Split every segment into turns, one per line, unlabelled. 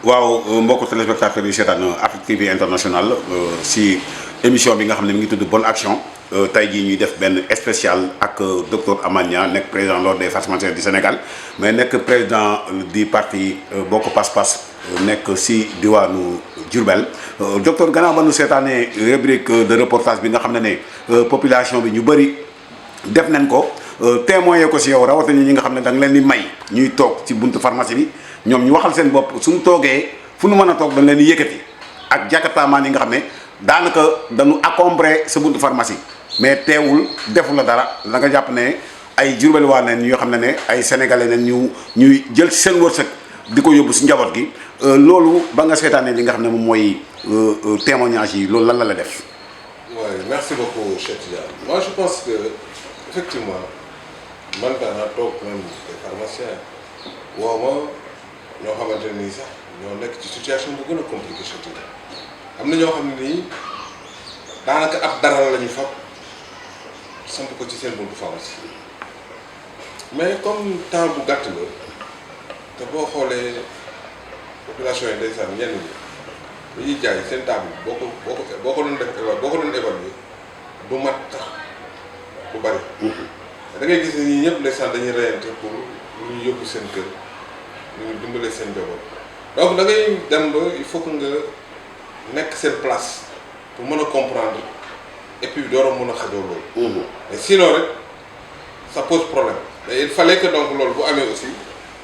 waaw mbokku téléspectateurs yi seetaan Afrique TV International si émission bi nga xam ne mi ngi tudd Bonne Action tey jii ñuy def benn spécial ak docteur Amane Niang nekk président l'ordre des pharmaciens du Sénégal mais nekk président du parti Bokk Pass Pass nekk si diwaanu Diourbel docteur gannaaw ba nu seetaanee rubrique de reportage bi nga xam ne population bi ñu bëri def nañ ko témoigner ko si yow rawatina ñi nga xam ne da nga leen di may ñuy toog ci buntu pharmacie bi. ñoom ñu waxal seen bopp suñu toogee fu nu mën a toog dañ leen di yëkkati ak jakartaamaan yi nga xam ne daanaka dañu encombré sa buntu pharmacie mais teewul defu la dara la nga jàpp ne ay Jurbel waa neen yoo xam ne ay sénégalais neen ñuy jël ci seen wërsëg di ko yóbbu si njaboot gi loolu ba nga seetaanee li nga xam ne moom mooy témoignage yi loolu lan la def.
oui merci beaucoup Cheikh Tidiane. Moi je pense que effectivement man daanaka toog même des pharmaciens woo ma ñoo xamante ne nii sax ñoo nekk ci situation bu gën a compliqué surtout am na ñoo xam ne nii daanaka ab dara la ñu fab samp ko ci seen buntu pharmacie mais comme temps bu gàtt la te boo xoolee population yi ndeysaan ñenn ñi dañuy jaay seen table boo ko doon évaluer du mat tax bu bari. da ngay gis ne ñii ñëpp ndeysaan dañuy reyante pour lu ñu yóbbu seen kër. ñu dimbale seen njaboot donc da ngay dem ba il faut que nga nekk seen place pour mën a comprendre et puis door a mën a xajoo loolu. mais sinon rek ça pose problème. mais il fallait que donc loolu bu amee aussi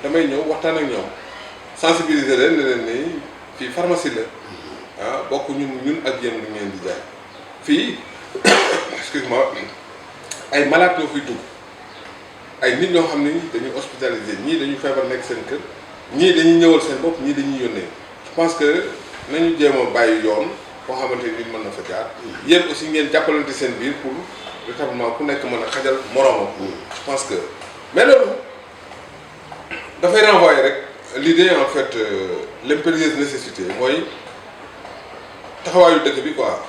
damay ñëw waxtaan ak ñoom sensibiliser leen ne leen ni fii pharmacie la ah bokk ñun ak yéen lu ngeen di jaay fii excuse-moi ay malades ñoo fiy dugg ay nit ñoo xam ne dañuy hospitaliser ñii dañuy feebar nekk seen kër. ñii dañuy ñëwal seen bopp ñii dañuy yónnee je pense que nañu jéem a bàyyi yoon boo xamante ni mën na fa jaar yéen aussi ngeen jàppalante seen biir pour véritablement ku nekk mën a xajal moroomam. je pense que mais loolu dafay renvoyer rek l'idée en fait l'impérieuse nécessité mooy taxawaayu dëkk bi quoi.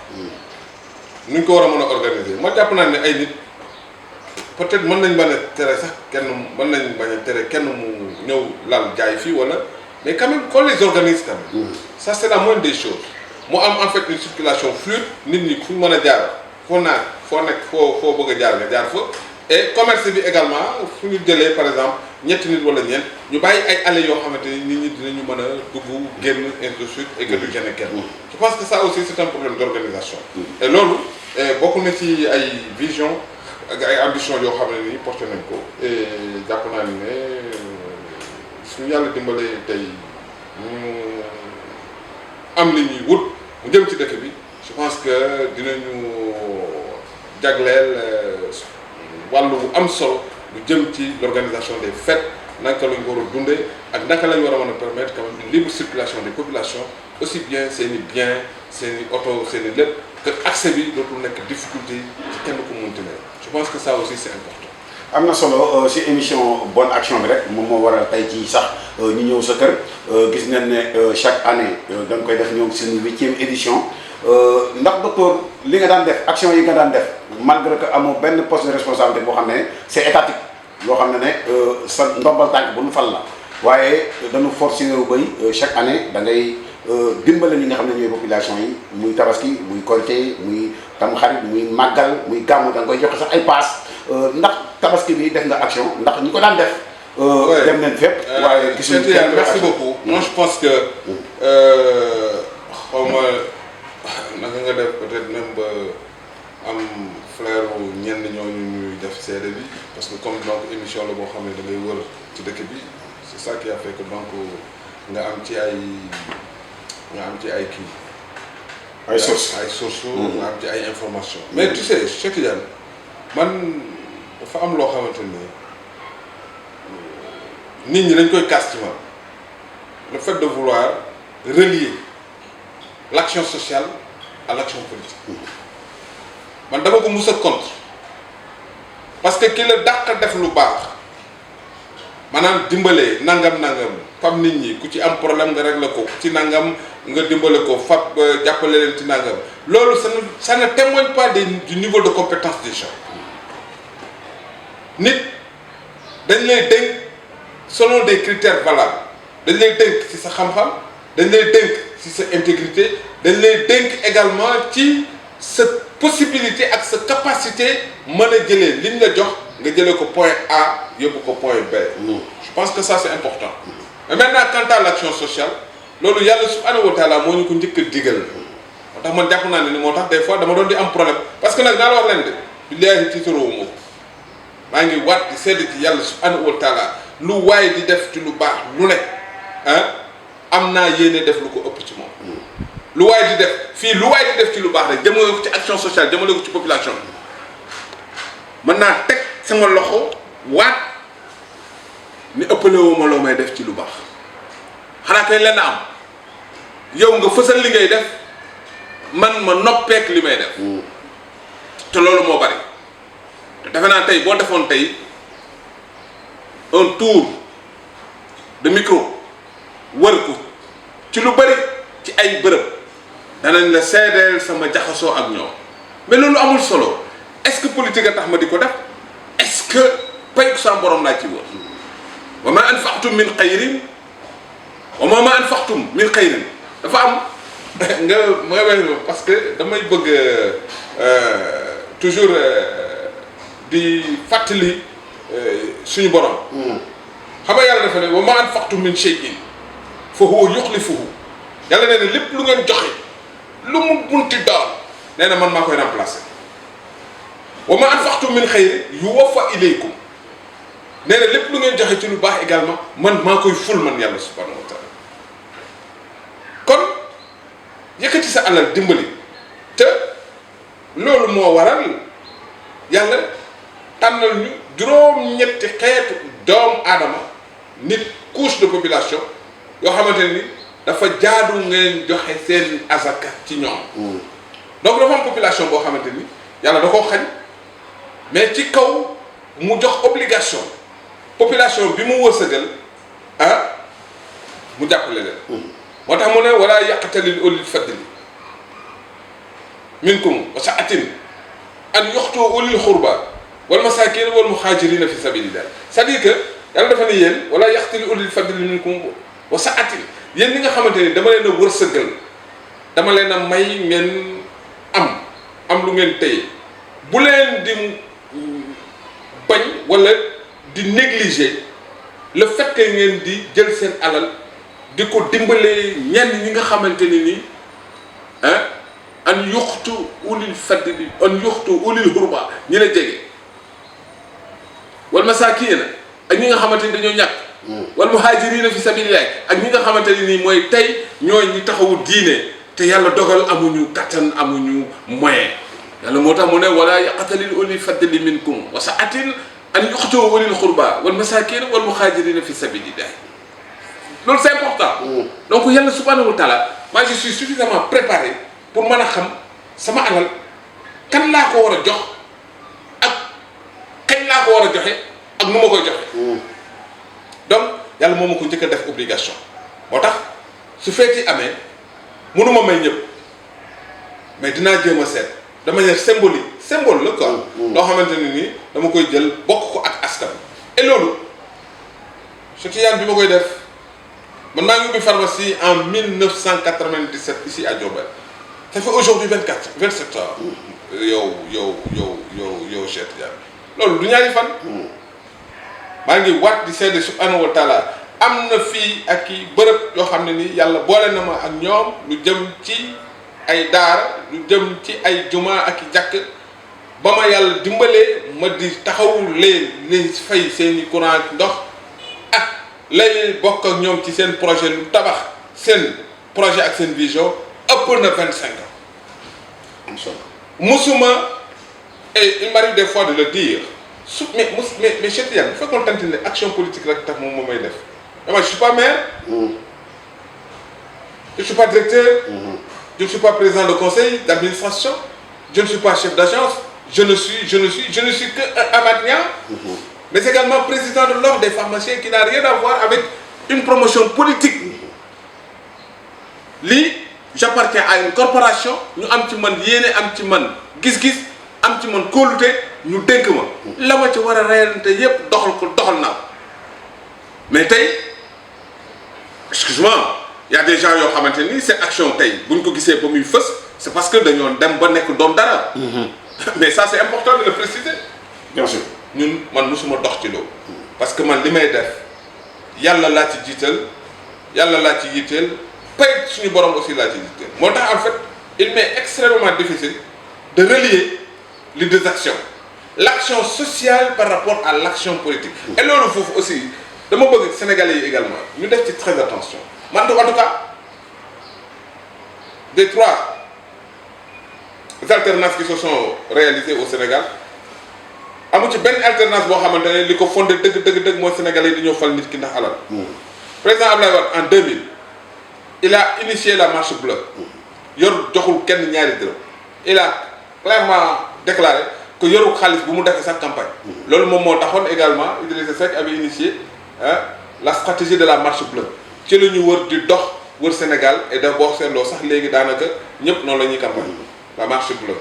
nuñ ko war a mën a organiser ma jàpp naa ne ay nit. peut-être mën nañ bañ a tere sax kenn mën nañ bañ a tere kenn mu ñëw lal jaay fii wala mais quand même qu'on les organise quand même. ça c'est la moindre des choses mu am en fait une circulation fluide nit ñi fu mën a jaar foo nekk foo bëgg a jaar nga jaar fa et commerce bi également fu ñu jëlee par exemple ñetti nit wala ñeent ñu bàyyi ay allées yoo xamante ni nit ñi dinañu mën a dugg génn ainsi de suite et que du gêner kenn. je pense que ça aussi c'est un problème d'organisation. et loolu bokk na ci ay vision ak ay ambition yoo xam ne nii porté nañ ko et jàpp naa ni ne suñu yàlla dimbalee tey ñu am li ñuy wut mu jëm ci dëkk bi je pense que dinañu jagleel wàllu bu am solo lu jëm ci l'organisation des fêtes naka lañ ko war a dundee ak naka lañ war a mën a permettre quand même une libre circulation des populations aussi bien seen i biens seen i oto seen i lépp que accès bi dootul nekk difficulté ci kenn ku munti ne je pense que ça aussi c'est important.
am na solo si émission Bonne Action bi rek moom moo waral tey jii sax ñu ñëw sa kër gis nañ ne chaque année dañ koy def ñoom seen 8e édition ndax docteur li nga daan def action yi nga daan def malgré que amoo benn poste de responsabilité boo xam ne c'est étatique loo xam ne sa ndombal tànk bu nu fal la waaye dañu forcer bay chaque année da ngay dimbale ñi nga xam ne ñooy population yi muy tabaski muy korité muy tamxarit muy màggal muy gàmmu da nga koy joxe sax ay paas ndax tabaski bi def nga action ndax ñi ko daan def. dem nañ fépp. waaye gisuñu kenn
merci beaucoup. moi je pense que xaw ma naka nga def peut-être même ba am flair ñenn ñooñu ñuy def seede bi parce que comme donc émission la boo xam ne da ngay wër ci dëkk bi c'est ça qui a fait que donc nga am ci ay kii.
ay sources
nga am ci ay informations. mais tu sais Cheikh Tidiane man dafa am loo xamante ni nit ñi dañ koy casse ci man le fait de vouloir relier l'action sociale à l'action politique man dama ko mus a contre parce que ki la dàq def lu baax maanaam dimbalee nangam fab nit ñi ku ci am problème nga régler ko ci nangam nga dimbale ko fab jàppale leen ci nangam loolu ça ne témoigne pas du niveau de compétence des gens nit dañ lay dénk selon des critères valables dañ lay dénk ci sa xam-xam dañ lay dénk ci sa intégrité dañ lay dénk également ci sa possibilité ak sa capacité mën a jëlee liñ la jox nga jëlee ko point A yóbbu ko point B. Je pense que ça c'est important. Mais maintenant quant à l'action sociale loolu yàlla subhanahu wa taala moo ñu ko njëkk a digal moo tax man jàpp naa ne ni moo tax des fois dama doon di am problème parce que nag naa la wax leen de billaahi tiitaroo moo ko maa ngi waat di sedd ci yàlla subhanahu wa taala lu waaye di def ci lu baax lu ne am naa yéene def lu ko ëpp ci moom lu waaye di def fii lu waaye di def ci lu baax rek jëmale ko ci action sociale jëmale ko ci population bi mën naa teg sama loxo waat ni ëppalewu ma loo may def ci lu baax xanaa kay lenn am yow nga fësal li ngay def man ma noppeek li may def te loolu moo bari te defe naa tey boo defoon tey un tour de micro wër ko ci lu bari ci ay bërëb danañ la seedeel sama jaxasoo ak ñoom mais loolu amul solo est-ce que politique a tax ma di ko def est-ce que payku sa borom laa ci wër wa ma anfaqtum min xayrin wa ma anfaqtum min xayrin dafa am nga parce que damay bëgg toujours di fàttali suñu borom xam nga yàlla dafa ne wa ma anfaqtum min shay'in fa huwa yukhlifuhu yàlla nee na lépp lu ngeen joxe lu mu bunti doon nee na man maa koy remplacer wa ma anfaqtum min xayrin yuwaffa ilaykum nee na lépp lu ngeen joxe ci lu baax également man maa koy ful man yàlla subhanahu wa taala kon yëkkati sa alal dimbali te loolu moo waral yàlla tànnal ñu juróom-ñetti xeetu doomu aadama nit couche de population yoo xamante ni dafa jaadu ngeen joxe seen azaka ci ñoom donc dafa am population boo xamante ni yàlla da koo xañ mais ci kaw mu jox obligation population bi mu wërsëgal mu jàppale leen moo tax mu ne wala yaqtalil ulil fadli minkum wa sa'atin an yuxtu ulil xurba wal masakin wal muhajirina fi sabilillah c'est-à-dire que yàlla dafa ne yéen wala yaqtalil ulil fadli minkum wa sa'atin yéen ñi nga xamante ni dama leen a wërsëgal dama leen a may ngeen am lu ngeen téye bu leen di bañ wala di négliger le fait que ngeen di jël seen alal di ko dimbalee ñenn ñi nga xamante ni nii an yuxtu ulil fadli an yuxtu ulil hurba ñi la jege wal masaakiina ak ñi nga xamante ni dañoo ñàkk wal muhaajiriina fi sabilillah ak ñi nga xamante ni nii mooy tey ñooy ñi taxawu diine te yàlla dogal amuñu kattan amuñu moyen yàlla moo tax mu ne wala yaqtalil ulil fadli minkum wa sa'atin an yuxtu ulil hurba wal masaakiina wal muhaajiriina fi sabilillah loolu c'est important donc yàlla subhanahu wa taala moi je suis suffisamment préparé pour mën a xam sama alal kan laa ko war a jox ak kañ laa ko war a joxe ak nu ma koy joxe donc yàlla moo ma ko njëkk a def obligation moo tax su feeti amee mënuma may ñëpp mais dinaa jéem a seet de manière symbole la quoi loo xamante ne nii dama koy jël bokk ko ak askan et loolu Cheikh bi ma koy def man maa ngi ubbi pharmacie en 1997 ici à Diourbel ça fait aujourd'hui 27 ans yow Cheikh Tidiane loolu du ñaari fan maa ngi waat di seede subhanahu wa taala am na fii ak i bërëb yoo xam ne ni yàlla boole na ma ak ñoom lu jëm ci ay daara lu jëm ci ay juma ak i jàkk ba ma yàlla dimbalee ma di taxawu leen fay seeni courant ndox ak lay bokk ak ñoom ci seen projet lu tabax seen projet ak seen vision ëpp na 25 ans musuma et il m'arrive des fois de le dire mais Cheikh Tidiane bu fekkoon tante ne action politique rek tax moom moo may def moi je suis pas maire je suis pas directeur je ne suis pas président de conseil d'administration je ne suis pas chef d'agence je ne suis que un Amadien mais également président de l'ordre des pharmaciens qui n'a rien à voir avec une promotion politique lii j'appartiens à une corporation ñu am ci man yéene am ci man gis-gis am ci man kóolute ñu dénk ma la ma ci war a reyante yépp doxal naa ko mais tey excuse-moi il y a des gens yoo xamante ni cette action tey bu ñu ko gisee ba muy fës c'est parce que dañoo dem ba nekk doom dara. mais ça c'est important de le préciser.
bien sûr
ñun man mosuma dox ci loolu. parce que man li may def yàlla laa ci jiital yàlla laa ci yitteel pay suñu borom aussi laa ci yitteel moo tax en fait il m'est extrêmement difficile de relier les deux actions l'action sociale par rapport à l'action politique. et loolu foofu aussi dama bëgg Sénégalais yi également ñu def ci très attention man en tout cas des trois alternances qui se sont réalisées au Sénégal amu ci benn alternance boo xamante ne li ko fondé dëgg mooy Sénégalais yi dañoo fal nit ki ndax alal. président Abdoulaye Wade en 2000 il a initié la marche bleue yor joxul kenn ñaari dërëm il a clairement déclaré que yorul xaalis bu mu defee sax campagne. loolu moom moo taxoon également Idrissa Seck avait initié la stratégie de la marche bleue ci la ñu wër di dox wër Sénégal et da boo seetloo sax léegi daanaka ñëpp noonu la ñuy campagne la marche bleue.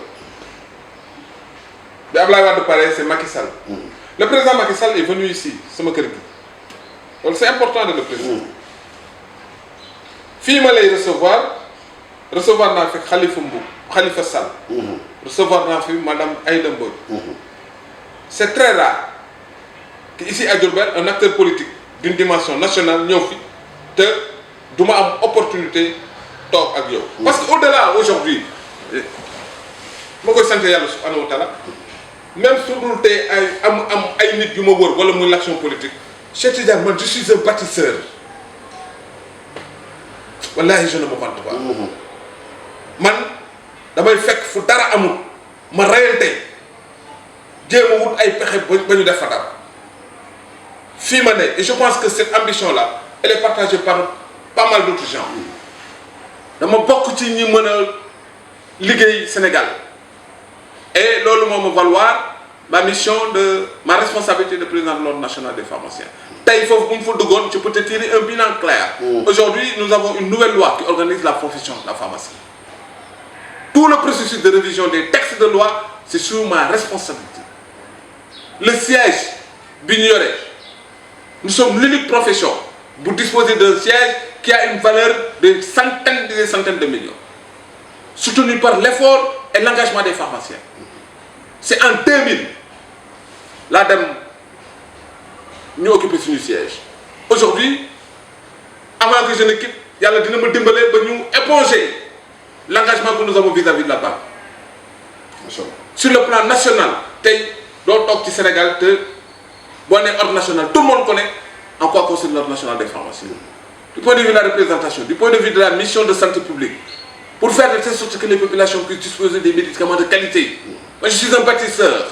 bi Abdoulaye Wade pare c'est Macky Sall. Le président Macky Sall est venu ici sama kër gi loolu c'est important de le préciser. fii ma lay recevoir naa fi Khalifa Sall. recevoir naa fi madame Aïda Mbodj. c'est très rare que ici à Diourbel un acteur politique d'une dimension nationale ñëw fi te du ma am opportunité toog ak yow. parce que au-delà aujourd'hui ma koy sant yàlla subhanahu wa taala même su dul tey am ay nit yu ma wër wala muy l'action politique Cheikh Tidiane man je suis un bâtisseur wallahi je ne me vante pas. man damay fekk fu dara amul ma reyante jéem a wut ay pexe ba ñu def fa dara fii ma ne et je pense que cette ambition là elle est partagée par pas mal d'autres gens dama bokk ci ñi mën a liggéey Sénégal et loolu moo ma valoir ma mission de ma responsabilité de président de l'ordre national des pharmaciens tey foofu bu ñu fa duggoon je peux te tirer un bilan clair. Aujourd'hui nous avons une nouvelle loi qui organise la profession de la pharmacie. Tout le processus de révision des textes de loi c'est sous ma responsabilité. Le siège bi ñu yore nous sommes l'unique profession bu disposer d'un siège qui a une valeur de centaines et des centaines de millions soutenu par l'effort et l'engagement des pharmaciens. C'est en 2000 laa dem ñu occuper suñu siège aujourd'hui avant que je ne quitte yàlla dina ma dimbale ba ñu éponger l'engagement que nous avons vis-à-vis de la banque. Sur le plan national tey doo toog ci Sénégal te boo nee ordre national tout le monde connaît en quoi consiste l'ordre national des pharmaciens. Du point de vue de la représentation, du point de vue de la mission de santé publique, pour faire de telle sorte que les populations puissent disposer des médicaments de qualité. Moi je suis un bâtisseur.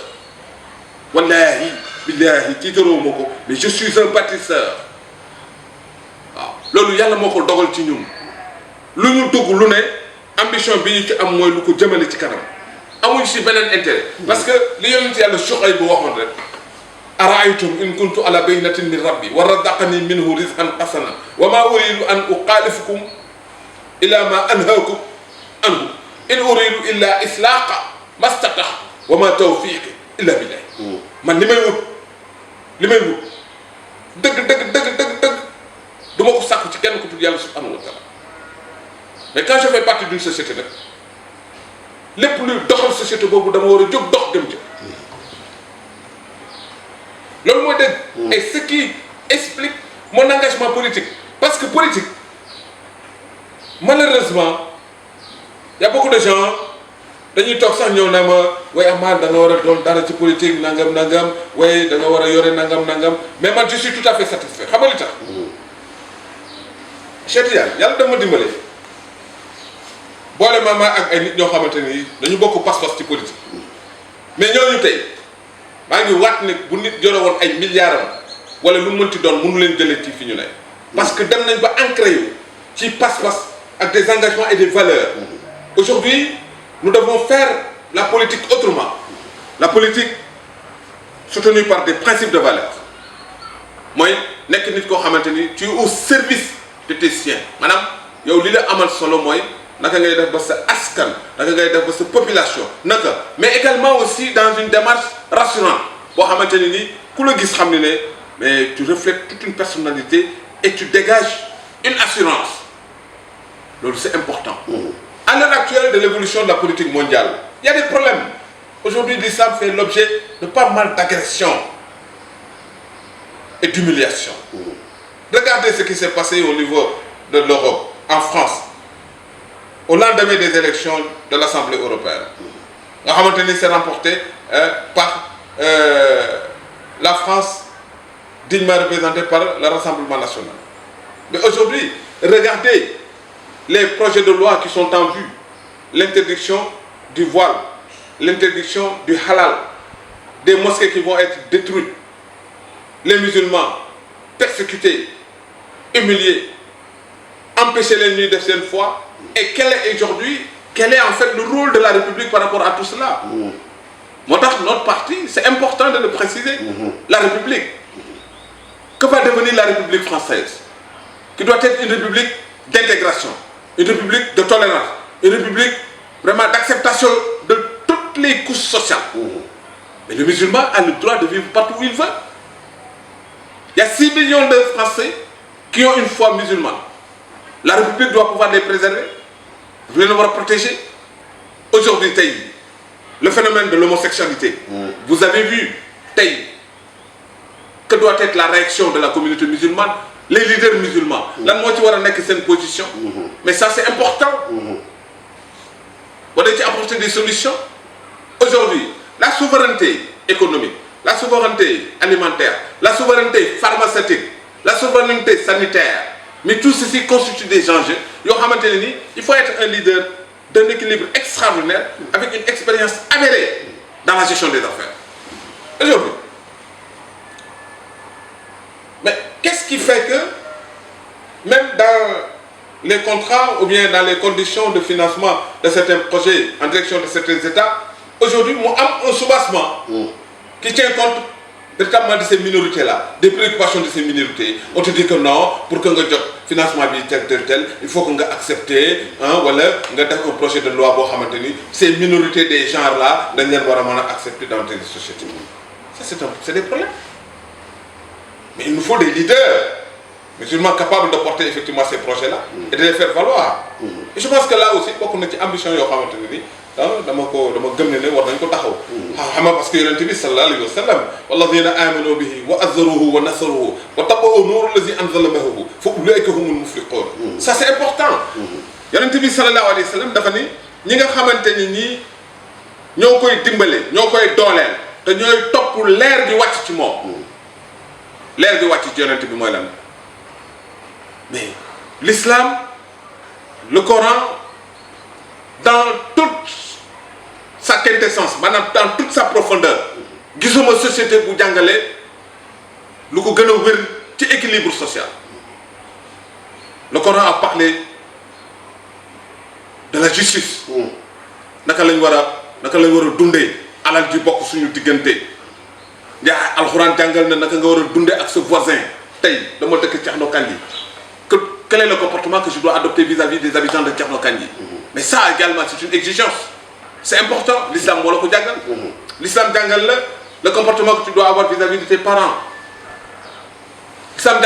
Wallahi billahi tiitaroo ma ko mais je suis un bâtisseur. waaw loolu yàlla moo ko dogal ci ñun lu ñu dugg lu ne ambition bi ñu ci am mooy lu ko jëmale ci kanam amuñ si beneen intérêt. parce que li yonent yàlla Shuayb bu waxoon rek. araaytum in kuntu ala bayyinatin min rabbi wa razaqani minhu rizqan hasana wa ma uridu an ukhalifakum ila ma anhaakum anhu in uridu illa islaha mastata'tu wa ma tawfiqi illa billah. man li may wut dëgg du ma ko sàkku ci kenn ku tudd yàlla subhanahu wa taala mais quand je fais partie d'une société nag lépp luy doxal société boobu dama war a jóg dox dem ci loolu mooy dëgg. et ce qui explique mon engagement politique parce que politique malheureusement y a beaucoup de gens dañuy toog sax ñëw na ma waaye Amar da nga war a doon dara ci politique nangam waaye da nga war a yore nangam mais man je suis tout à fait satisfait xam nga li tax. Cheikh Tidiane yàlla dama dimbale boole ma ak ay nit ñoo xamante ni dañu bokk pas-pas ci politique mais ñooñu tey maa ngi waat ne bu nit jore woon ay milliards wala lu mënti doon mënu leen jëlee ci fi ñu ne. parce que dem nañ ba ancré yu ci pas-pas ak des engagements et des valeurs. Aujourd'hui nous devons faire la politique autrement la politique soutenue par des principes de valeurs mooy nekk nit koo xamante ni tu es au service de tes siens maanaam yow li la amal solo mooy naka ngay def ba sa askan naka ngay def ba sa population naka mais également aussi dans une démarche rassurante boo xamante ni ku la gis xam ne mais tu reflètes toute une personnalité et tu dégages une assurance c'est important. À l'heure actuelle de l'évolution de la politique mondiale, il y a des problèmes. Aujourd'hui, l'islam fait l'objet de pas mal d'agressions et d'humiliations. Regardez ce qui s'est passé au niveau de l'Europe, en France, au lendemain des élections de l'Assemblée européenne. La Hamilton s'est remporté par la France, dignement représentée par le Rassemblement national. Mais aujourd'hui, regardez les projets de loi qui sont en vue, l'interdiction du voile, l'interdiction du halal, des mosquées qui vont être détruites, les musulmans persécutés, humiliés, empêcher les nuits de cette foi. Et quel est en fait le rôle de la République par rapport à tout cela? Notre parti, c'est important de le préciser, la République. Que va devenir la République française? Qui doit être une République d'intégration, une République de tolérance, une République vraiment d'acceptation de toutes les couches sociales. Mais le musulman a le droit de vivre partout où il veut. Il y a 6 millions de Français qui ont une foi musulmane. La République doit pouvoir les préserver, les devoir protéger. Aujourd'hui, le phénomène de l'homosexualité, vous avez vu, que doit être la réaction de la communauté musulmane, les leaders musulmans. La moitié n'est que c'est une position. Mais ça, c'est important. On doit apporter des solutions. Aujourd'hui, la souveraineté économique, la souveraineté alimentaire, la souveraineté pharmaceutique, la souveraineté sanitaire, mais tout ceci constitue des enjeux. Il faut être un leader d'un équilibre extraordinaire avec une expérience avérée dans la gestion des affaires. Aujourd'hui. Mais qu'est-ce qui fait que, même dans les contrats ou bien dans les conditions de financement de certains projets en direction de certains États, aujourd'hui, nous avons un soubassement qui tient compte véritablement de ces minorités-là, des préoccupations de ces minorités. On te dit que non, pour que le financement tel, il faut qu'on accepte voilà, un projet de loi pour maintenir ces minorités des genres-là, nous devons accepter dans les sociétés. Ça, c'est des problèmes. Mais il nous faut des leaders musulmans capables de porter effectivement ces projets-là et de les faire valoir. Et je pense que là aussi, beaucoup de ambition dama gëm ne war nañ ko taxaw parce que yonent bi sallallahu alayhi wa sallam walladhina amanu bihi wa azzaruhu wa nasaruhu wa tabawu nuuru allazi anzala ma'ahu fa ulaika humul muflihun. Ça c'est important. Yonent bi sallallahu alayhi wa sallam dafa ni ñi nga xamante ni ñii ñoo koy dimbale ñoo koy dooleel te ñooy topp leer gi wàcc ci moom. Leer gi wàcc ci yonent bi mooy lan? Mais l'islam, le Coran, dans toute sa quintessence, dans toute sa profondeur, gisuma société bu jàngale lu ko gën a wér ci équilibre social. Le Coran a parlé de la justice. naka lañ war a dundee alal ji bokk suñu diggante. yaa alxuraan jàngal na naka nga war a dundee ak sa voisin. tey dama dëkk Thierno Kandji. Quel est le comportement que je dois adopter vis-à-vis des habitants de Thierno Kandji? Mais ça également, c'est une exigence. C'est important. L'islam, l'islam le comportement que tu dois avoir vis-à-vis de tes parents. L'islam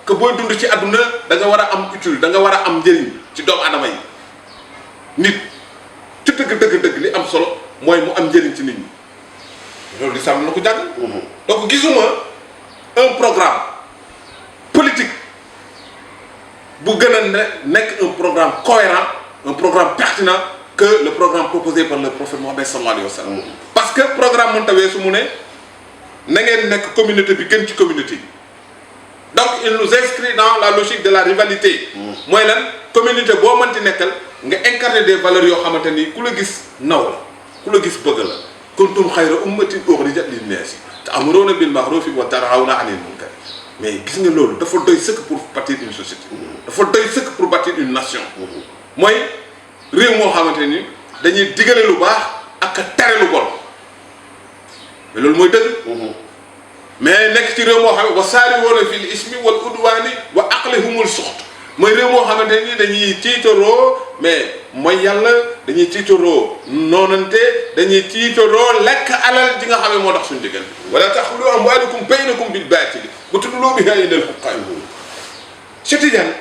que boy dund ci aduna da nga wara am utile, da nga wara am njëriñ ci doom adama yi. Nit ci deug li am solo moy mu am njëriñ ci nit ñi. Lolu l'islam la ko jàngal. Donc gisuma un programme politique bu gën a nekk un programme cohérent, un programme pertinent que le programme proposé par le prophète Mohammed sallallahu alayhi wa sallam. Parce que le programme mënta weesu mu ne na ngeen nekk communauté bi gën ci communauté. Donc il nous inscrit dans la logique de la rivalité. mooy lan communauté boo mënti nekkal nga incarner des valeurs yoo xamante ni ku la gis naw la ku la gis bëgg la. kuntum xayra ummatin uxrijat linnaasi ta'muruuna bil ma'ruufi wa tanhawna anil munkar. Mais gis nga loolu dafa doy sëkk pour bâtir une société. dafa doy sëkk pour bâtir une nation. mooy réew moo xamante ni dañuy digale lu baax ak tere lu bon. mais loolu mooy dëgg. mais nekk ci réew moo xam ne wa saari'uuna fil ismi wal udwaani wa aqlihumul suxt. mooy réew moo xamante ni dañuy tiitaroo mais mooy yàlla dañuy tiitaroo noonante dañuy tiitaroo lekk alal ji nga xam ne moo tax suñu diggante. wala ta'kulu amwaalakum baynakum bil baatili wa tudlu bihaa ilal hukaam. Cheikh Tidiane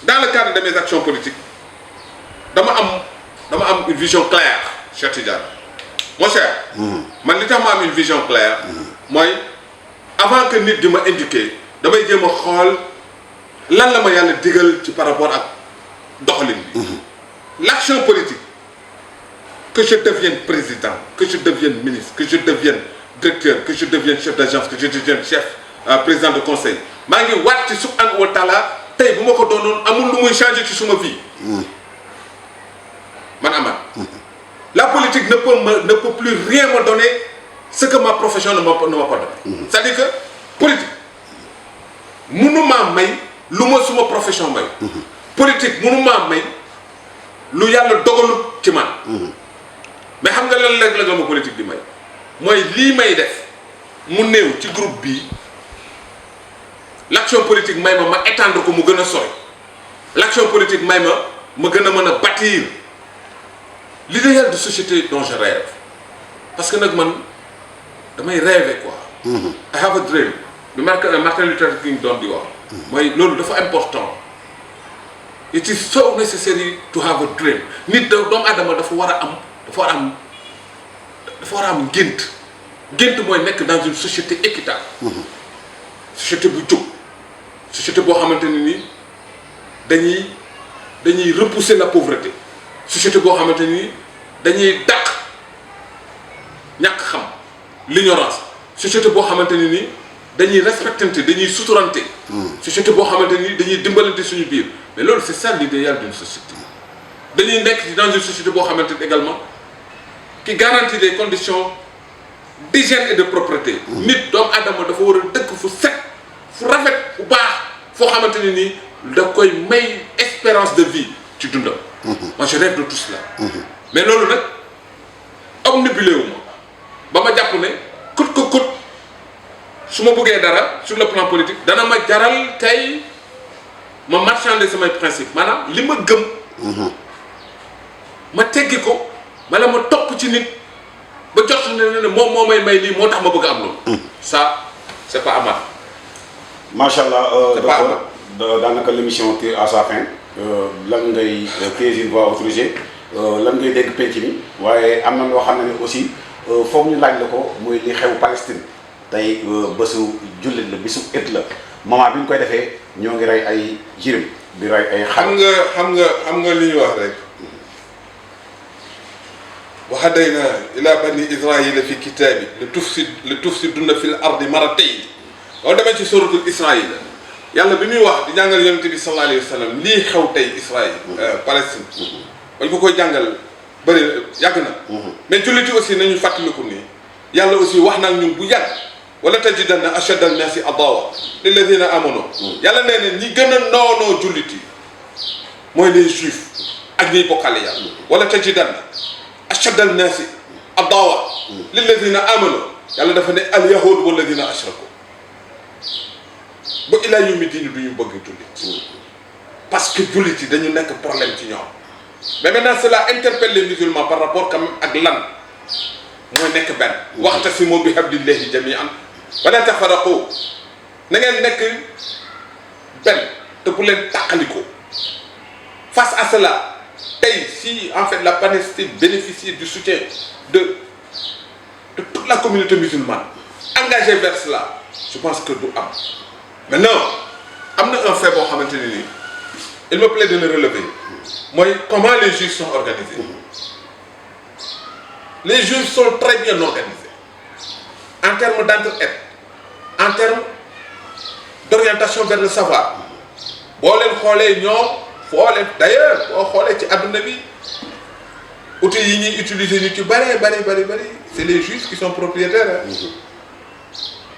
dans le cadre de mes actions politiques dama am une vision claire Cheikh Tidiane mon cher. man li tax ma am une vision claire. mooy avant que nit di ma indiquer damay jéem a xool lan la ma yàlla digal ci par rapport ak doxalin bi. l'action politique que je devienne président que je devienne ministre que je devienne directeur que je devienne chef d'agence que je devienne chef président de conseil maa ngi waat ci subhanahu wa taala tey bu ma ko doonoon amul lu muy changer ci suma vie. man Amath. La politique ne peut plus rien me donner ce que ma profession ne m'a pas donné. C'est-à-dire que politique mënuma may lu ma suma profession may. politique mënuma may lu yàlla dogalut ci man. mais xam nga lan la nga ma politique di may mooy lii may def mu néew ci groupe bii l'action politique may ma étendre ko mu gën a sori l'action politique may ma gën a mën a bâtir l'idéal de société dont je rêve parce que nag man damay rêver quoi. I have a dream. lu Martin Luther King doon di wax. mooy loolu dafa important. It is so necessary to have a dream nit doomu aadama dafa war a am gént mooy nekk dans une société équitable. société bu jóg société boo xamante ne ni dañuy repousser la pauvreté société boo xamante ni dañuy dàq ñàkk xam l'ignorance société boo xamante ne ni dañuy respectante dañuy suturante. société boo xamante ni dañuy dimbalante suñu biir mais loolu c'est ça l'idéal d'une société. dañuy nekk dans une société boo xamante ni également qui garantit des conditions d'hygiène et de propreté. nit doomu aadama dafa war a dëkk fu set fu rafet fu baax foo xamante ne nii da koy may espérance de vie ci dundam. moi je rêve de tout cela. mais loolu nag omnibulé wu ma ba ma jàpp ne coûte que coûte su ma bëggee dara sur le plan politique dana ma jaral tey ma marchander samay principe maanaam li ma gëm. ma teggi ko wala ma topp ci nit ba jot ne moom moo may lii moo tax ma bëgg a am loolu. ça c'est pas Amath.
macha allah daanaka l'émission tire à sa fin lan ngay piège une voix autorisée lan ngay dégg penc mi waaye am na loo xam ne aussi foog ñu laaj la ko muy li xew Palestine tey bésu jullit la bésu ét la moment bi ñu koy defee ñoo ngi rey ay jirim di rey ay xar.
xam nga li ñu wax rek. wa hadayna ila bani israila fi kitaabi li tufsiduna fil ardi marratayn loolu demee ci suratul Israël yàlla bi muy wax di jàngal yonent bi sallallahu alayhi wa sallam lii xew tey Israël Palestine bañ ko koy jàngal bëri yàgg na mais julliti aussi nañu fàttaliku ni yàlla aussi wax na ñun bu yàgg wala tajidanna ashadda an-naasi adawa lilladina amanu yàlla nee na ñi gën a noonoo julliti mooy les juifs ak ñiy bokkale yàlla wala tajidanna ashadda an-naasi adawa lilladina amanu yàlla dafa ne al-yahud walladina ashraku ba ilaa yawmi diini du ñu bëgg jullit parce que jullit yi dañu nekk problème ci ñoom mais maintenant cela interpelle les musulmans par rapport quand même ak lan mooy nekk benn wa'tasimu bi hablillahi jami'an wala tafarraqu na ngeen nekk benn te bu leen tàqalikoo face à cela tey si en fait la Palestine bénéficie du soutien de toute la communauté musulmane engagée vers cela je pense que du am. Maintenant am na un fait boo xamante ne nii il me plaît de le relever mooy comment les juifs sont organisés. Les juifs sont très bien organisés en termes d'entraide, en termes d'orientation vers le savoir. boo leen xoolee ñoom foo leen d'ailleurs boo xoolee ci adduna bi outils yi ñuy utiliser ñu ci bari c'est les juifs qui sont propriétaires.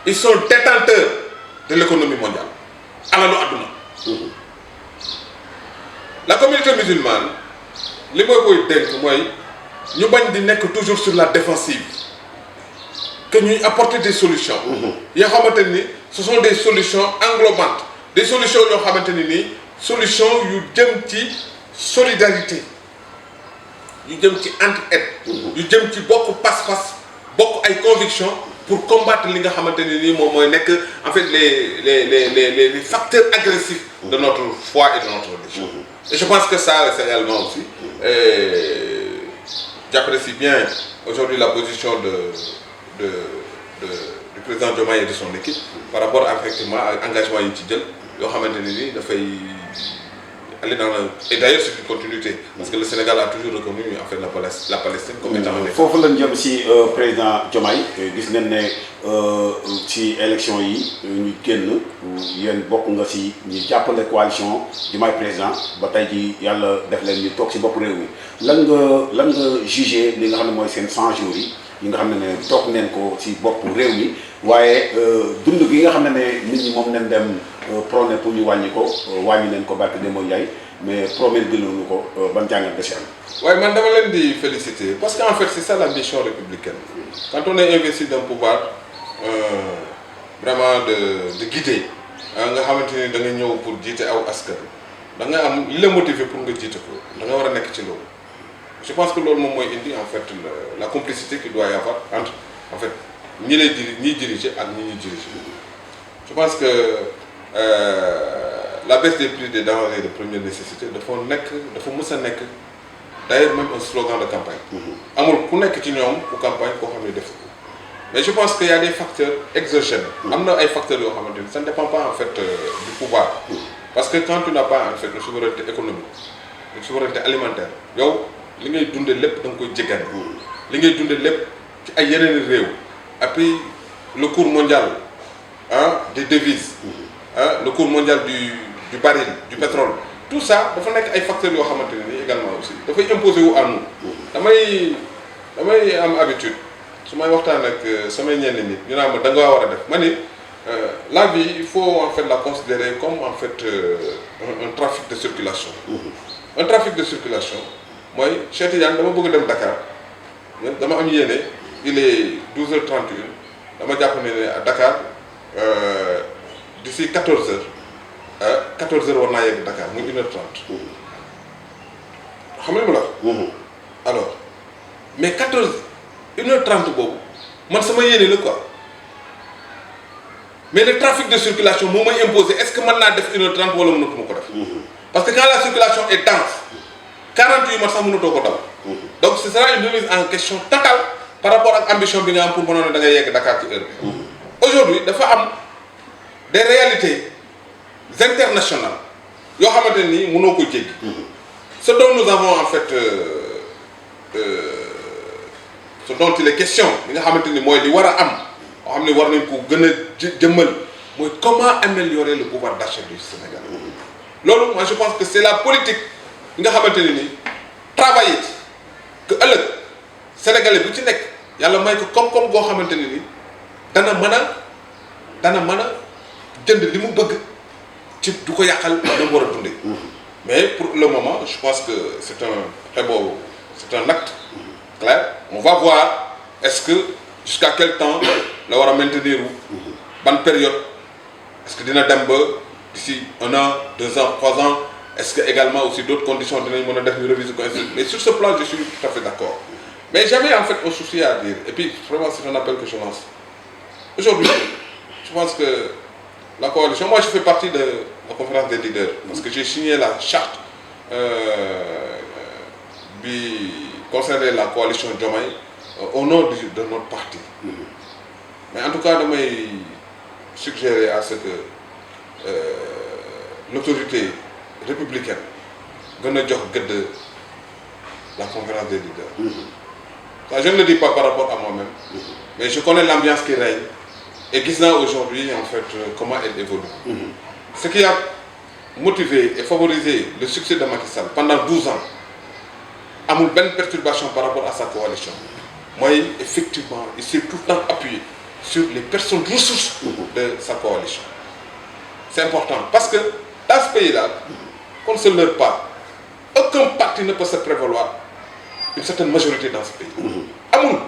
Ils sont détenteurs de l'économie mondiale alalu adduna. La communauté musulmane li mooy koy dénk mooy ñu bañ di nekk toujours sur la défensive que ñuy apporter des solutions yoo xamante ni ce sont des solutions englobantes des solutions yoo xamante ni nii solution yu jëm ci solidarité yu jëm ci entraide yu jëm ci bokk pas-pas bokk ay convictions pour combattre li nga xamante ne nii moom mooy nekk en fait les facteurs agressifs de notre foi et de notre religion. Et je pense que ça, c'est également aussi. J'apprécie bien aujourd'hui la position du président Diomaye et de son équipe par rapport effectivement à l'engagement individuel. Aller dans et d'ailleurs c'est une continuité parce que le Sénégal a toujours reconnu en fait la Palestine comme étant un État.
foofu lañ jëm si président Diomaye gis nañ ne ci élection yi ñu génn yéen bokk nga si ñu jàppale coalition Diomaye président ba tey ji yàlla def leen ñu toog si bopp réew mi lan nga jugé li nga xam ne mooy seen 100 jours yi nga xam ne toog neen ko si bopp réew mi waaye dund gi nga xam ne nit ñi moom nañ dem prôné pour ñu wàññi ko wàññi leen ko barke Demba Ndiaye mais promesse gënuñu ko ban jàngat nga si am.
waaye man dama leen di féliciter parce qu'en fait c'est ça la mission républicaine quand on est investi d'un pouvoir vraiment de guider nga xamante ni da nga ñëw pour jiite aw askan da nga am li la motiver pour nga jiite ko da nga war a nekk ci loolu. Je pense que loolu moom mooy indi en fait la complicité qu'il doit y avoir entre en fait ñi lay diriger ak ñi ñuy diriger. Je pense que la baisse des prix des denrées de première nécessité dafa mës a nekk d'ailleurs même un slogan de campagne. amul ku nekk ci ñoom ku campagne koo xam ne def ko mais je pense qu'il y a des facteurs exogènes. am na ay facteurs yoo xamante ni ça ne dépend pas en fait du pouvoir. parce que quand tu n'as pas en fait une souveraineté économique une souveraineté alimentaire yow li ngay dundee lépp da nga koy jéggaane. li ngay dundee lépp ci ay yeneen réew et puis le cours mondial des devises. Le cours mondial du baril, du pétrole, tout ça, il faut que les facteurs également aussi. Il faut imposer à nous. J'ai l'habitude, si je la vie, il faut en fait la considérer comme en fait un trafic de circulation. Un trafic de circulation, moi, je suis allé à Dakar, il est 12h31, à Dakar. D'ici 14h, 14h on a à Dakar, 1h30. Alors, mais 14, 1h30, moi ça m'a yéné quoi. Mais le trafic de circulation m'a imposé, est-ce que maintenant je 1h30 ou 1h30? Parce que quand la circulation est dense, 48 mars, donc ce sera une remise en question totale par rapport à l'ambition pour moi de Dakar. Aujourd'hui, il faut des réalités internationales. Ce dont nous avons en fait, ce dont il est question, comment améliorer le pouvoir d'achat du Sénégal. Moi je pense que c'est la politique qui travailler que le Sénégalais, il y a le comme mais pour le moment je pense que c'est un acte clair. On va voir est-ce que jusqu'à quel temps la va maintenir bonne période est-ce que d'ici 1 an 2 ans 3 ans est-ce que également aussi d'autres conditions mais sur ce plan je suis tout à fait d'accord. Mais j'avais en fait un souci à dire et puis vraiment c'est un appel que je lance aujourd'hui. Je pense que la coalition, moi je fais partie de la conférence des leaders parce que j'ai signé la charte concernant la coalition Diomaye au nom de notre parti. Mais en tout cas, je vais suggérer à ce que l'autorité républicaine donne de la conférence des leaders. Ça, je ne le dis pas par rapport à moi-même, mais je connais l'ambiance qui règne. Et Gizna aujourd'hui, en fait, comment elle évolue. Ce qui a motivé et favorisé le succès de Macky Sall pendant 12 ans, a une bonne perturbation par rapport à sa coalition. Moi, effectivement, il s'est tout le temps appuyé sur les personnes ressources de sa coalition. C'est important parce que dans ce pays-là, qu'on ne se leurre pas, aucun parti ne peut se prévaloir une certaine majorité dans ce pays. Amoun.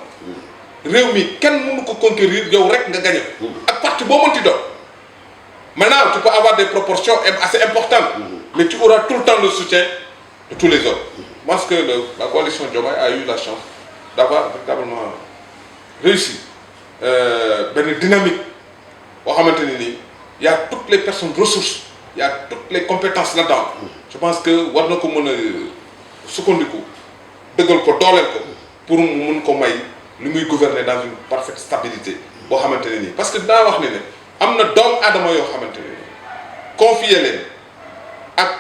Réumi, quel monde peut conquérir, yow rek nga gagner. À partir du moment où tu donnes. Maintenant, tu peux avoir des proportions assez importantes, mais tu auras tout le temps le soutien de tous les autres. Moi, parce que la coalition Diomaye a eu la chance d'avoir véritablement réussi une dynamique. Il y a toutes les personnes ressources il y a toutes les compétences là-dedans. Je pense que war na ko mën a sukkandiku dëggal ko dooleel ko pour mu mun ko may lu muy gouverner dans une parfaite stabilité boo xamante ne nii parce que daa wax ne am na doomu aadama yoo xamante ne confier leen ak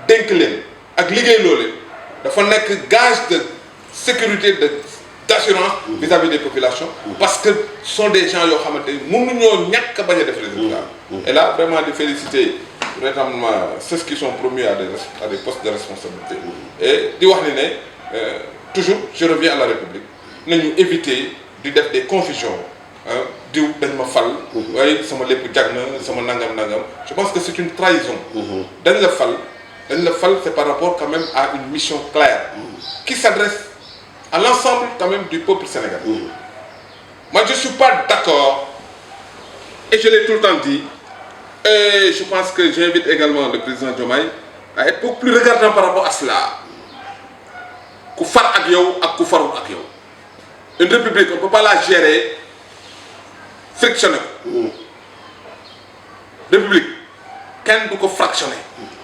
dénk leen ak liggéey loo leen dafa nekk gage de sécurité d'assurance vis-à-vis des populations parce que ce sont des gens yoo xamante ni mënuñoo ñàkk bañ a def résultat et là vraiment de féliciter véritablement ceux qui sont promus à des postes de responsabilité et di wax ne toujours je reviens à la République nañu éviter di def des confusions diw dañ ma fal waaye sama lépp jag na sama nangam je pense que c'est une trahison dañ la fal c'est par rapport quand même à une mission claire qui s'adresse à l'ensemble quand même du peuple sénégalais. Moi je suis pas d'accord et je l'ai tout le temps dit et je pense que j'invite également le président Diomaye à être beaucoup plus regardant par rapport à cela. Ku far ak yow ak ku farul ak yow. Une république on ne peut pas la gérer frictionner ko. République kenn du ko fractionner.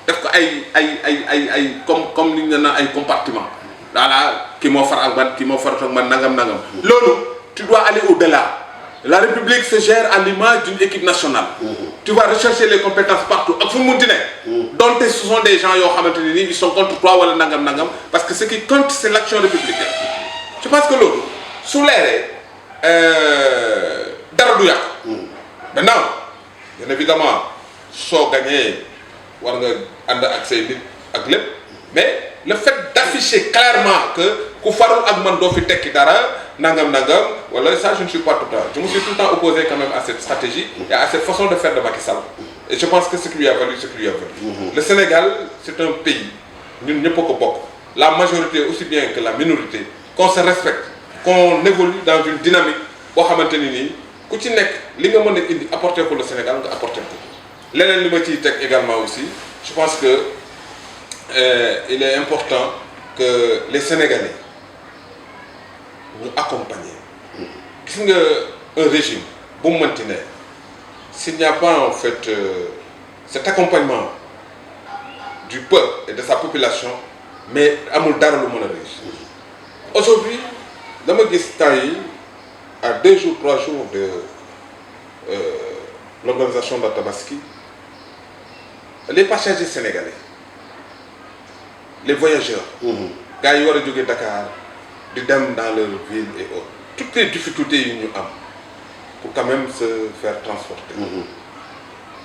Def ko ay comme li ñu naan ay compartiments. Voilà ki moo far ak man ki moo farat ak man nangam. Loolu tu dois aller au-delà. La République se gère à l'image d'une équipe nationale. Tu vas rechercher les compétences partout ak fu mu munti ne. Donc ce sont des gens yoo xamante ne nii ils sont contre toi wala nangam parce que ce qui compte c'est l'action républicaine. Je pense que loolu su leeree dara du yàqu. Maintenant bien évidemment soo gagné war nga ànd ak say nit ak lépp mais le fait d'afficher clairement que ku farul ak man doo fi tekki dara nangam wala ça je ne suis pas tout le temps je me suis tout le temps opposé quand même à cette stratégie et à cette façon de faire de Macky Sall et je pense que ce qui lui a valu le Sénégal c'est un pays ñun ñëpp a ko bokk la majorité aussi bien que la minorité qu'on se respecte qu'on évolue dans une dynamique boo xamante ni nii ku ci nekk li nga mën a indi apporter ko le Sénégal nga apporter ko leneen li ma ciy teg également aussi je pense que il est important que les Sénégalais nous accompagnent. Gis nga un régime bu mu mënti ne s'il n'y a pas en fait cet accompagnement du peuple et de sa population mais amul dara lu mën a réussir. Aujourd'hui dama gis temps yi à 2 jours 3 jours de l'organisation de la Tabaski les passagers sénégalais les voyageurs gars yi war a jóge Dakar di dem dans leur ville et autres toutes les difficultés yi ñu am pour quand même se faire transporter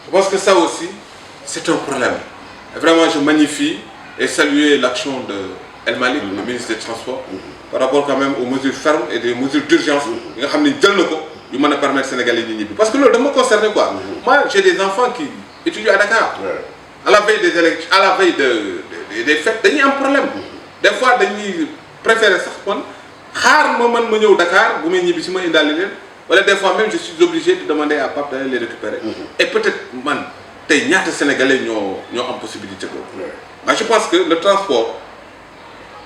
je pense que ça aussi c'est un problème et vraiment je magnifie et saluer l'action de El Malick le ministre des Transports par rapport quand même aux mesures fermes et des mesures d'urgence yi nga xam ne jël na ko yu mën a permettre Sénégalais yi ñibbi parce que loolu dama concerné quoi moi j'ai des enfants qui étudient à Dakar à la veille des élections à la veille des fêtes dañuy am problème des fois dañuy préférer sax man xaar ma ñëw Dakar bu may ñibbi si ma indaale leen wala des fois même je suis obligé de demander à Pape d'aller les récupérer et peut-être man tey ñaata Sénégalais ñoo am possibilité boobu mais je pense que le transport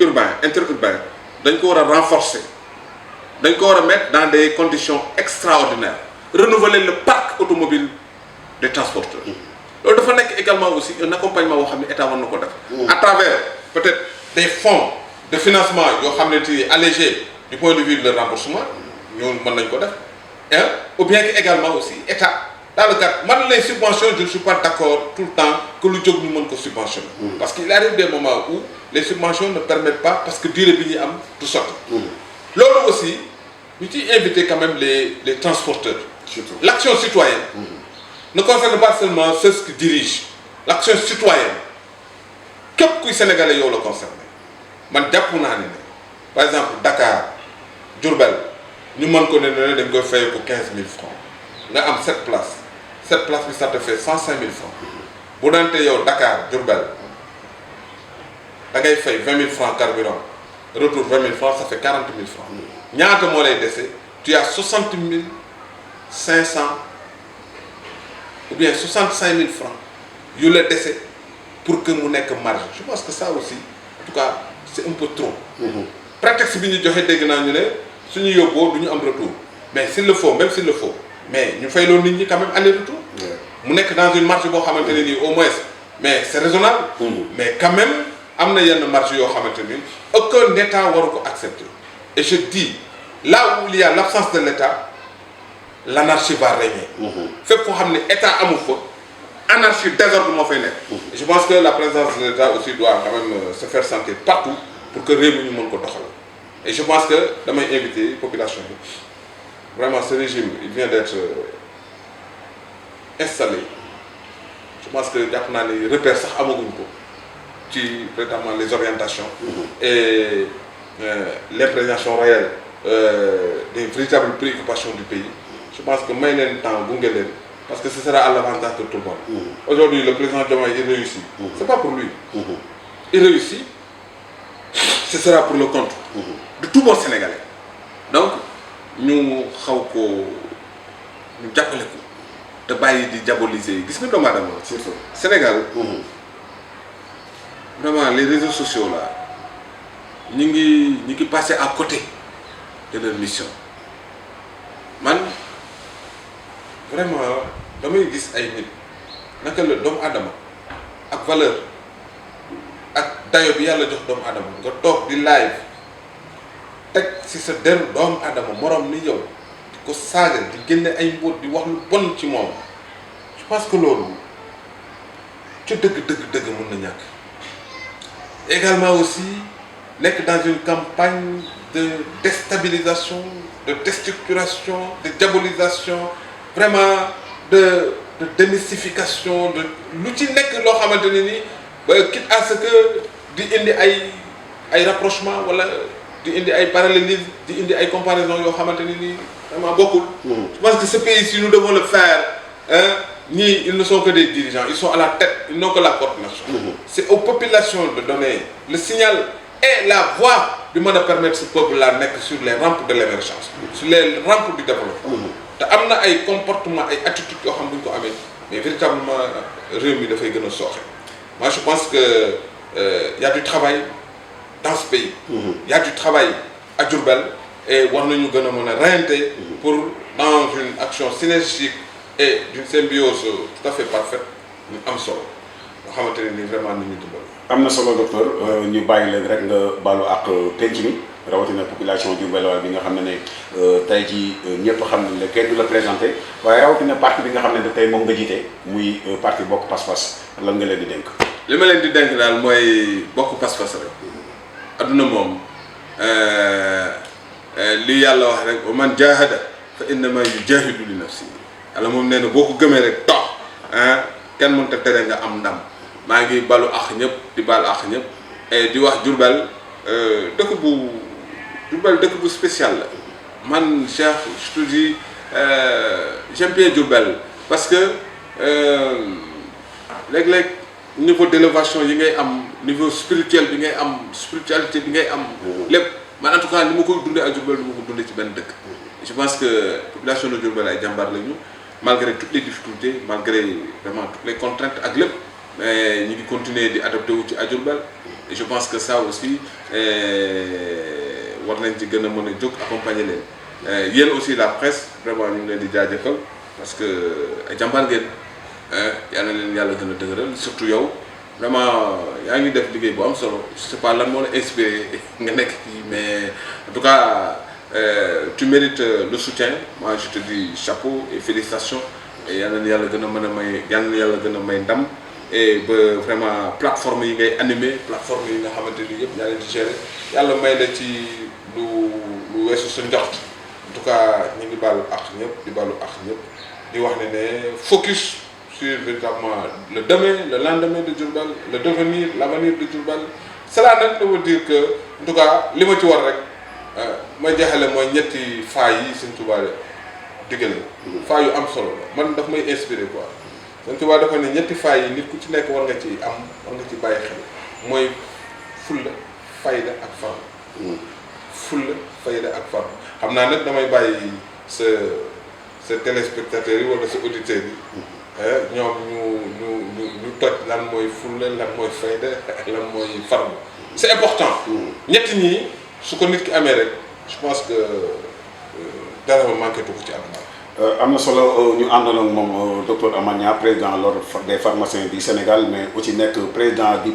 urbain interurbain dañ ko war a renforcer dañ ko war a mettre dans des conditions extraordinaires renouveler le parc automobile des transporteurs loolu dafa nekk également aussi un accompagnement boo xam ne état war na ko def à travers peut-être des fonds de financement yoo xam ne ti allégé du point de vue de remboursement ñoo mën nañ ko def ou bien que également aussi état dans le cadre man les subventions je ne suis pas d'accord tout le temps que lu jóg ñu mën ko subventionner parce qu'il arrive des moments où les subventions ne permettent pas parce que durée bi ñuy am du sotti loolu aussi ñu ciy inviter quand même les transporteurs l'action citoyenne ne concerne pas seulement ceux qui dirigent l'action citoyenne képp kuy sénégalais yow la concerné man jàpp naa ne par exemple Dakar Diourbel ñu mën ko ne dañ koy fay ko 15 000 francs nga am 7 places bi ça te fait 105 000 francs bu dante yow Dakar Diourbel da ngay fay 20 000 francs carburant retour 20 000 francs ça fait 40 000 francs ñaata moo lay dese tu as 60 500 ou bien 65 000 francs yu la dese pour que mu nekk marge je pense que ça aussi en tout cas c'est un peu trop prétexte bi ñu joxe dégg naa ñu ne suñu yóbboo du ñu am retour mais s'il le faut même s'il le faut mais ñu fay loolu nit ñi quand même aller retour mu nekk dans une marge boo xamante ne nii au moins mais c'est raisonnable. mais quand même am na yenn marge yoo xamante ni aucun état waru ko accepter. et je dis là où il y a l'absence de l'état l'anarchie va régner. fépp foo xam ne état amu fa anarchie désordre moo fay nekk. je pense que la présence de l'état aussi doit quand même se faire sentir partout pour que réew mi ñu mën ko doxal. et je pense que damay inviter population bi vraiment ce régime il vient d'être installé. je pense que jàpp naa ne repère sax amaguñ ko ci véritablement les orientations. et l'imprégnation réelle des véritables préoccupations du pays. je pense que may leen temps gunge leen parce que ce sera à l'avantage de tout le monde. aujourd'hui le président Diomaye il réussit. c'est pas pour lui. il réussit ce sera pour le compte. de tout bon Sénégalais. donc ñu xaw ko ñu jàppale ko te bàyyi di diaboliser gis nga doomu aadama surtout Sénégal. vraiment les réseaux sociaux là ñu ngi passer à côté de leur mission man vraiment damay gis ay nit naka la doomu aadama ak valeur ak dayo bi yàlla jox doomu aadama nga toog di live teg ci sa deru doomu aadama moroom ni yow di ko saaga di génne ay mbóot di wax lu bon ci moom je pense que loolu ci dëgg mën na ñàkk. également aussi nekk dans une campagne de déstabilisation de déstructuration de diabolisation vraiment de démystification de lu ci nekk loo xamante ne ni ba quitte à ce que di indi ay rapprochement wala di indi ay parallélisme di indi ay comparaison yoo xamante ne ni vraiment bokkul. je pense que ce pays si nous devons le faire ñii ils ne sont que des dirigeants ils sont à la tête ils n'ont que la coordination. c'est aux populations de donner le signal et la voie bi mën a permettre ce peuple là nekk sur les rampes de l'émergence. sur les rampes du développement. te am na ay comportements ay attitudes yoo xam bu ñu ko amee mais véritablement réew mi dafay gën a sooxe. moi je pense que y a du travail dans ce pays. y a du travail à Diourbel et war nañu gën a mën a reyante pour dans une action synergique et d'une symbiose tout à fait parfaite ñu am solo nga xamante ne ni vraiment ni ñu dimbali.
am na solo docteur ñu bàyyi leen rek nga baalu ak penc mi rawatina population Diourbel bi nga xam ne tey jii ñëpp xam nañ ne kenn du la présenté waaye rawatina parti bi nga xam ne tey moom nga jiite muy parti Bokk Pas-Pas lan nga leen di dénk.
li ma leen di dénk daal mooy Bokk Pas-Pas rek adduna moom li yàlla wax rek man jaahada fa innama yujahidu li nafsi yàlla moom nee na boo ko gëmee rek tox kenn mënut a tere nga am ndam maa ngi balu ax ñëpp di balu ax ñëpp et di wax Diourbel dëkk bu spécial la man Cheikh je te dis j'aime bien Diourbel parce que léeg-léeg niveau d'élévation yi ngay am niveau spirituel bi ngay am spiritualité bi ngay am lépp man en tout cas ni ma koy dundee ak Diourbel ni ma ko dundee ci benn dëkk. je pense que population de Diourbel ay jàmbaar lañu malgré toutes les difficultés malgré vraiment toutes les contraintes ak lépp mais ñu ngi continuer di adapté wu ci à Diourbel et je pense que ça aussi war nañ ci gën a mën a jóg accompagner leen yéen aussi la presse vraiment ñu ngi leen di jaajëfal parce que ay jàmbaar ngeen yal na leen yàlla gën a dëgëral surtout yow vraiment yaa ngi def liggéey bu am solo je sais pas lan moo la inspiré nga nekk fii mais en tout cas tu mérites le soutien moi je te dis chapeau et félicitations et yal na yàlla gën a mën a may yal na yàlla gën a may ndam et ba vraiment plateforme yi ngay animé plateforme yi nga xamante ni yëpp ñaa leen di gérer yàlla may la ci lu weesu sa njort en tout cas ñu ngi baalu ak ñëpp di baalu ak ñëpp di wax ne focus sur véritablement le demain le lendemain de Diourbel le devenir l'avenir de Diourbel cela nag ça veut dire que en tout cas li ma ci war rek ma jeexale mooy ñetti faay yi Sëñ Tuubaa diggale faay yu am solo la man daf may inspiré quoi Sëñ Tuubaa dafa ne ñetti faay yi nit ku ci nekk war nga ci am war nga ci bàyyi xel mooy fulla fayda ak farlu fulla fayda ak farlu xam naa nag damay bàyyi sa téléspectateurs yi wala sa auditeurs yi ñoom ñu toj lan mooy fulla lan mooy fayda lan mooy farlu c'est important ñetti ñii su ko nit ki amee rek je pense que dara ma manqué tu ko ci àdduna
am na solo ñu àndoon ak moom docteur Amagna président l'ordre des pharmaciens du Sénégal mais aussi nekk président du